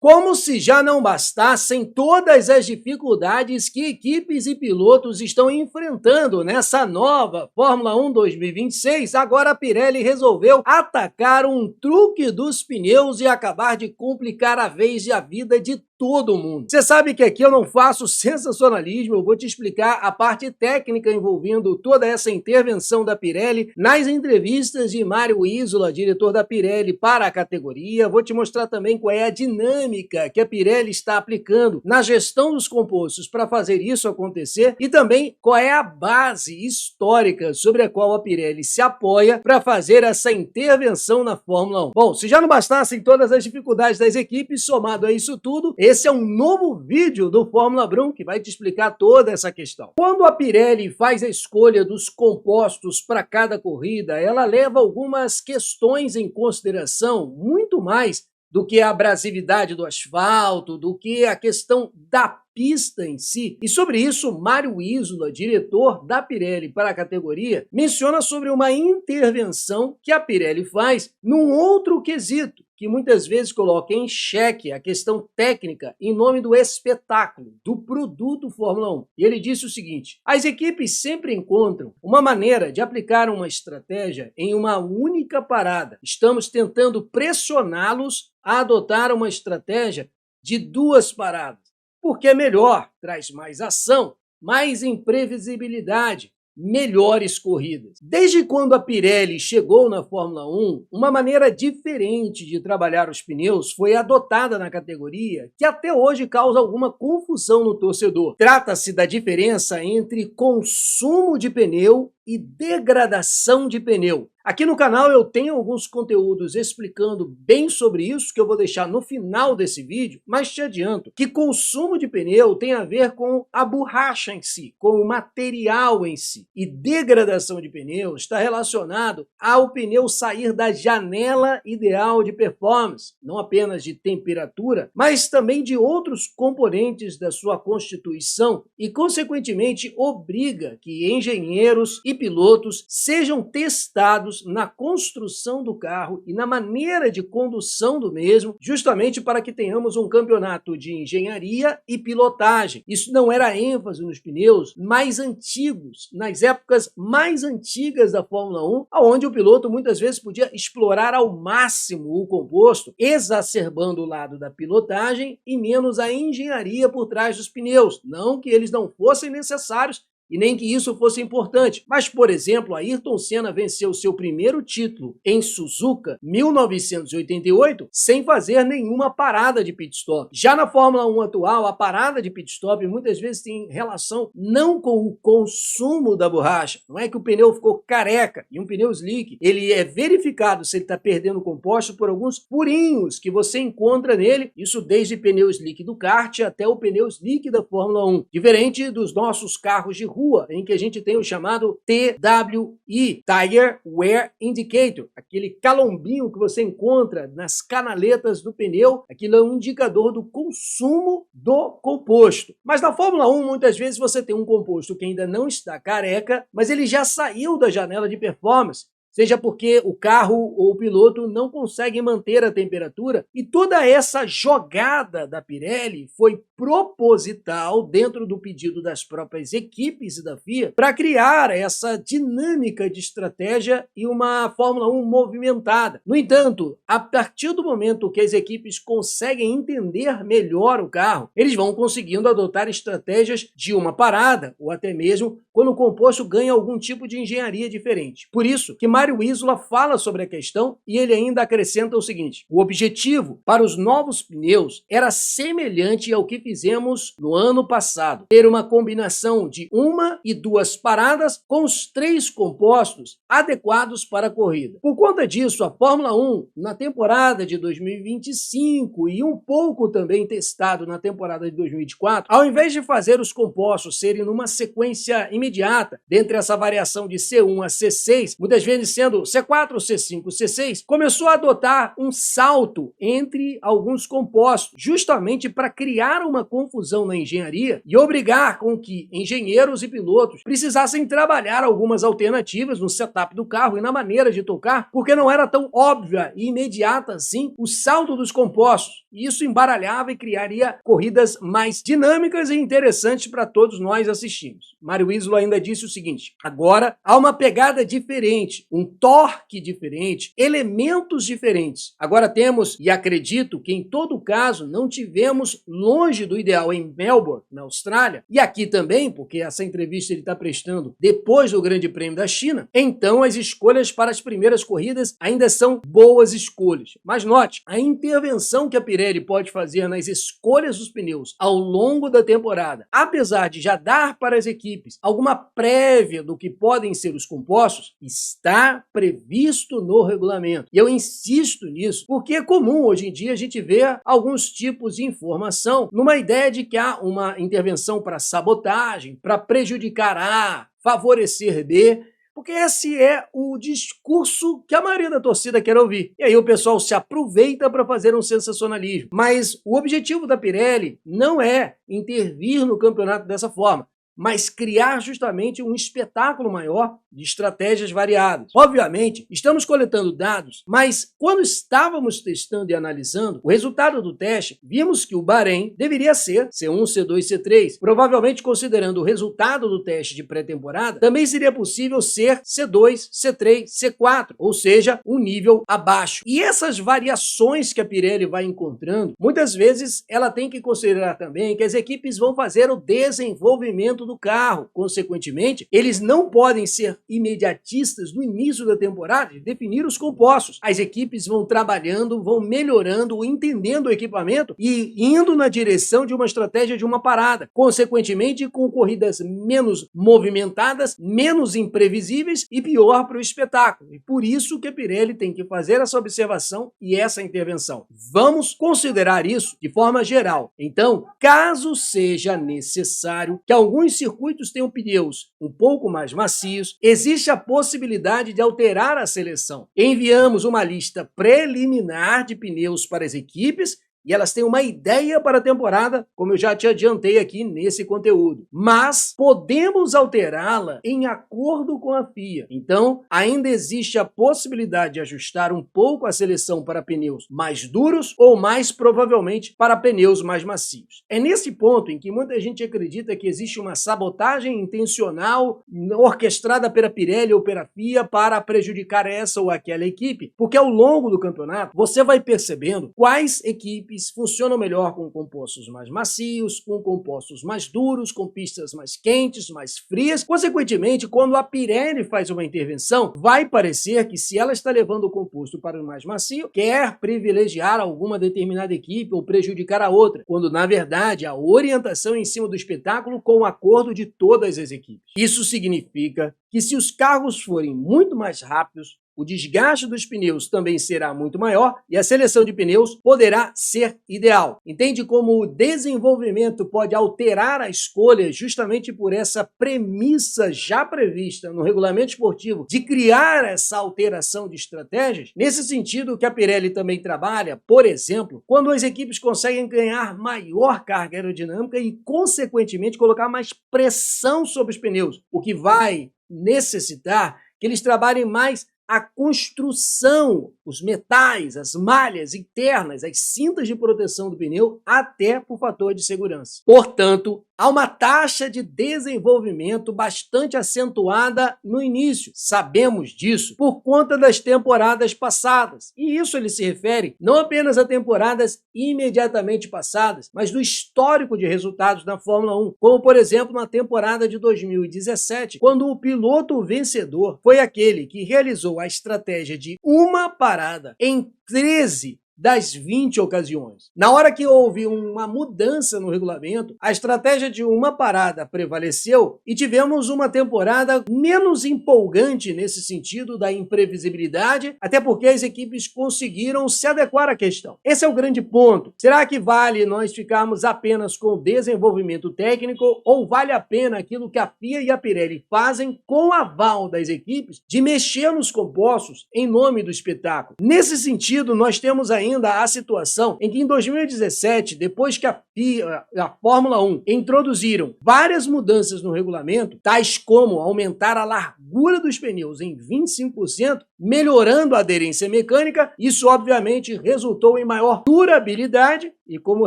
Como se já não bastassem todas as dificuldades que equipes e pilotos estão enfrentando nessa nova Fórmula 1 2026, agora a Pirelli resolveu atacar um truque dos pneus e acabar de complicar a vez e a vida de todo mundo. Você sabe que aqui eu não faço sensacionalismo, eu vou te explicar a parte técnica envolvendo toda essa intervenção da Pirelli nas entrevistas de Mário Isola, diretor da Pirelli para a categoria. Vou te mostrar também qual é a dinâmica que a Pirelli está aplicando na gestão dos compostos para fazer isso acontecer e também qual é a base histórica sobre a qual a Pirelli se apoia para fazer essa intervenção na Fórmula 1. Bom, se já não bastassem todas as dificuldades das equipes, somado a isso tudo, esse é um novo vídeo do Fórmula Brum que vai te explicar toda essa questão. Quando a Pirelli faz a escolha dos compostos para cada corrida, ela leva algumas questões em consideração, muito mais do que a abrasividade do asfalto, do que a questão da pista em si. E sobre isso, Mário Isola, diretor da Pirelli para a categoria, menciona sobre uma intervenção que a Pirelli faz num outro quesito, que muitas vezes coloca em xeque a questão técnica em nome do espetáculo, do produto Fórmula 1. E ele disse o seguinte: as equipes sempre encontram uma maneira de aplicar uma estratégia em uma única parada. Estamos tentando pressioná-los a adotar uma estratégia de duas paradas, porque é melhor, traz mais ação, mais imprevisibilidade, melhores corridas. Desde quando a Pirelli chegou na Fórmula 1, uma maneira diferente de trabalhar os pneus foi adotada na categoria, que até hoje causa alguma confusão no torcedor. Trata-se da diferença entre consumo de pneu e degradação de pneu. Aqui no canal eu tenho alguns conteúdos explicando bem sobre isso, que eu vou deixar no final desse vídeo, mas te adianto que consumo de pneu tem a ver com a borracha em si, com o material em si. E degradação de pneu está relacionado ao pneu sair da janela ideal de performance, não apenas de temperatura, mas também de outros componentes da sua constituição e, consequentemente, obriga que engenheiros e pilotos sejam testados na construção do carro e na maneira de condução do mesmo, justamente para que tenhamos um campeonato de engenharia e pilotagem. Isso não era ênfase nos pneus mais antigos, nas épocas mais antigas da Fórmula 1, onde o piloto muitas vezes podia explorar ao máximo o composto, exacerbando o lado da pilotagem e menos a engenharia por trás dos pneus. Não que eles não fossem necessários, e nem que isso fosse importante. Mas, por exemplo, Ayrton Senna venceu seu primeiro título em Suzuka, 1988, sem fazer nenhuma parada de pit stop. Já na Fórmula 1 atual, a parada de pit stop muitas vezes tem relação não com o consumo da borracha. Não é que o pneu ficou careca e um pneu slick, ele é verificado se ele está perdendo composto por alguns furinhos que você encontra nele, isso desde pneu slick do kart até o pneu slick da Fórmula 1. Diferente dos nossos carros de rua, em que a gente tem o chamado TWI, Tire Wear Indicator, aquele calombinho que você encontra nas canaletas do pneu, aquilo é um indicador do consumo do composto. Mas na Fórmula 1, muitas vezes você tem um composto que ainda não está careca, mas ele já saiu da janela de performance, seja porque o carro ou o piloto não conseguem manter a temperatura, e toda essa jogada da Pirelli foi proposital dentro do pedido das próprias equipes e da FIA para criar essa dinâmica de estratégia e uma Fórmula 1 movimentada. No entanto, a partir do momento que as equipes conseguem entender melhor o carro, eles vão conseguindo adotar estratégias de uma parada ou até mesmo quando o composto ganha algum tipo de engenharia diferente. Por isso que Mário Isola fala sobre a questão e ele ainda acrescenta o seguinte: o objetivo para os novos pneus era semelhante ao que fizemos no ano passado, ter uma combinação de uma e duas paradas com os três compostos adequados para a corrida. Por conta disso, a Fórmula 1, na temporada de 2025 e um pouco também testado na temporada de 2024, ao invés de fazer os compostos serem numa sequência imediata, dentre essa variação de C1 a C6, muitas vezes sendo C4, C5, C6, começou a adotar um salto entre alguns compostos, justamente para criar uma confusão na engenharia e obrigar com que engenheiros e pilotos precisassem trabalhar algumas alternativas no setup do carro e na maneira de tocar, porque não era tão óbvia e imediata assim o salto dos compostos. E isso embaralhava e criaria corridas mais dinâmicas e interessantes para todos nós assistirmos. Mário Isola ainda disse o seguinte: agora há uma pegada diferente, um torque diferente, elementos diferentes. Agora temos, e acredito que em todo caso não tivemos longe do ideal em Melbourne, na Austrália, e aqui também, porque essa entrevista ele está prestando depois do Grande Prêmio da China, então as escolhas para as primeiras corridas ainda são boas escolhas. Mas note, a intervenção que a Pirelli pode fazer nas escolhas dos pneus ao longo da temporada, apesar de já dar para as equipes alguma prévia do que podem ser os compostos, está previsto no regulamento. E eu insisto nisso, porque é comum hoje em dia a gente ver alguns tipos de informação numa ideia de que há uma intervenção para sabotagem, para prejudicar A, favorecer B, porque esse é o discurso que a maioria da torcida quer ouvir. E aí o pessoal se aproveita para fazer um sensacionalismo. Mas o objetivo da Pirelli não é intervir no campeonato dessa forma, mas criar justamente um espetáculo maior de estratégias variadas. Obviamente, estamos coletando dados, mas quando estávamos testando e analisando o resultado do teste, vimos que o Bahrein deveria ser C1, C2, C3. Provavelmente, considerando o resultado do teste de pré-temporada, também seria possível ser C2, C3, C4, ou seja, um nível abaixo. E essas variações que a Pirelli vai encontrando, muitas vezes ela tem que considerar também que as equipes vão fazer o desenvolvimento do carro. Consequentemente, eles não podem ser imediatistas no início da temporada de definir os compostos. As equipes vão trabalhando, vão melhorando, entendendo o equipamento e indo na direção de uma estratégia de uma parada. Consequentemente, com corridas menos movimentadas, menos imprevisíveis e pior para o espetáculo. E por isso que a Pirelli tem que fazer essa observação e essa intervenção. Vamos considerar isso de forma geral. Então, caso seja necessário que alguns circuitos tenham pneus um pouco mais macios, existe a possibilidade de alterar a seleção. Enviamos uma lista preliminar de pneus para as equipes e elas têm uma ideia para a temporada, como eu já te adiantei aqui nesse conteúdo. Mas podemos alterá-la em acordo com a FIA. Então, ainda existe a possibilidade de ajustar um pouco a seleção para pneus mais duros ou mais provavelmente para pneus mais macios. É nesse ponto em que muita gente acredita que existe uma sabotagem intencional orquestrada pela Pirelli ou pela FIA para prejudicar essa ou aquela equipe, porque ao longo do campeonato você vai percebendo quais equipes funcionam melhor com compostos mais macios, com compostos mais duros, com pistas mais quentes, mais frias. Consequentemente, quando a Pirelli faz uma intervenção, vai parecer que se ela está levando o composto para o mais macio, quer privilegiar alguma determinada equipe ou prejudicar a outra, quando na verdade a orientação é em cima do espetáculo com o acordo de todas as equipes. Isso significa que se os carros forem muito mais rápidos, o desgaste dos pneus também será muito maior e a seleção de pneus poderá ser ideal. Entende como o desenvolvimento pode alterar a escolha justamente por essa premissa já prevista no regulamento esportivo de criar essa alteração de estratégias? Nesse sentido que a Pirelli também trabalha, por exemplo, quando as equipes conseguem ganhar maior carga aerodinâmica e, consequentemente, colocar mais pressão sobre os pneus, o que vai necessitar que eles trabalhem mais a construção, os metais, as malhas internas, as cintas de proteção do pneu, até por fator de segurança. Portanto, há uma taxa de desenvolvimento bastante acentuada no início. Sabemos disso por conta das temporadas passadas. E isso ele se refere não apenas a temporadas imediatamente passadas, mas do histórico de resultados na Fórmula 1, como por exemplo na temporada de 2017, quando o piloto vencedor foi aquele que realizou a estratégia de uma parada em 13 das 20 ocasiões. Na hora que houve uma mudança no regulamento, a estratégia de uma parada prevaleceu e tivemos uma temporada menos empolgante nesse sentido da imprevisibilidade, até porque as equipes conseguiram se adequar à questão. Esse é o grande ponto. Será que vale nós ficarmos apenas com desenvolvimento técnico ou vale a pena aquilo que a FIA e a Pirelli fazem com o aval das equipes de mexer nos compostos em nome do espetáculo? Nesse sentido, nós temos ainda a situação em que em 2017, depois que a FIA e a Fórmula 1 introduziram várias mudanças no regulamento, tais como aumentar a largura dos pneus em 25%, melhorando a aderência mecânica, isso obviamente resultou em maior durabilidade e, como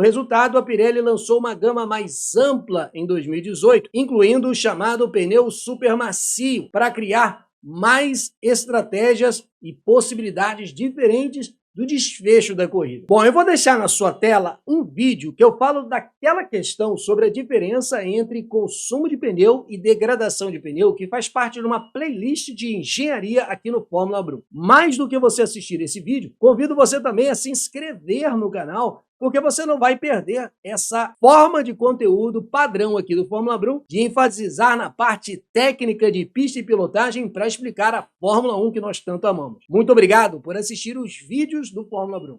resultado, a Pirelli lançou uma gama mais ampla em 2018, incluindo o chamado pneu supermacio, para criar mais estratégias e possibilidades diferentes do desfecho da corrida. Bom, eu vou deixar na sua tela um vídeo que eu falo daquela questão sobre a diferença entre consumo de pneu e degradação de pneu, que faz parte de uma playlist de engenharia aqui no Fórmula Brum. Mais do que você assistir esse vídeo, convido você também a se inscrever no canal, porque você não vai perder essa forma de conteúdo padrão aqui do Fórmula Brum, de enfatizar na parte técnica de pista e pilotagem para explicar a Fórmula 1 que nós tanto amamos. Muito obrigado por assistir os vídeos do Fórmula Brum.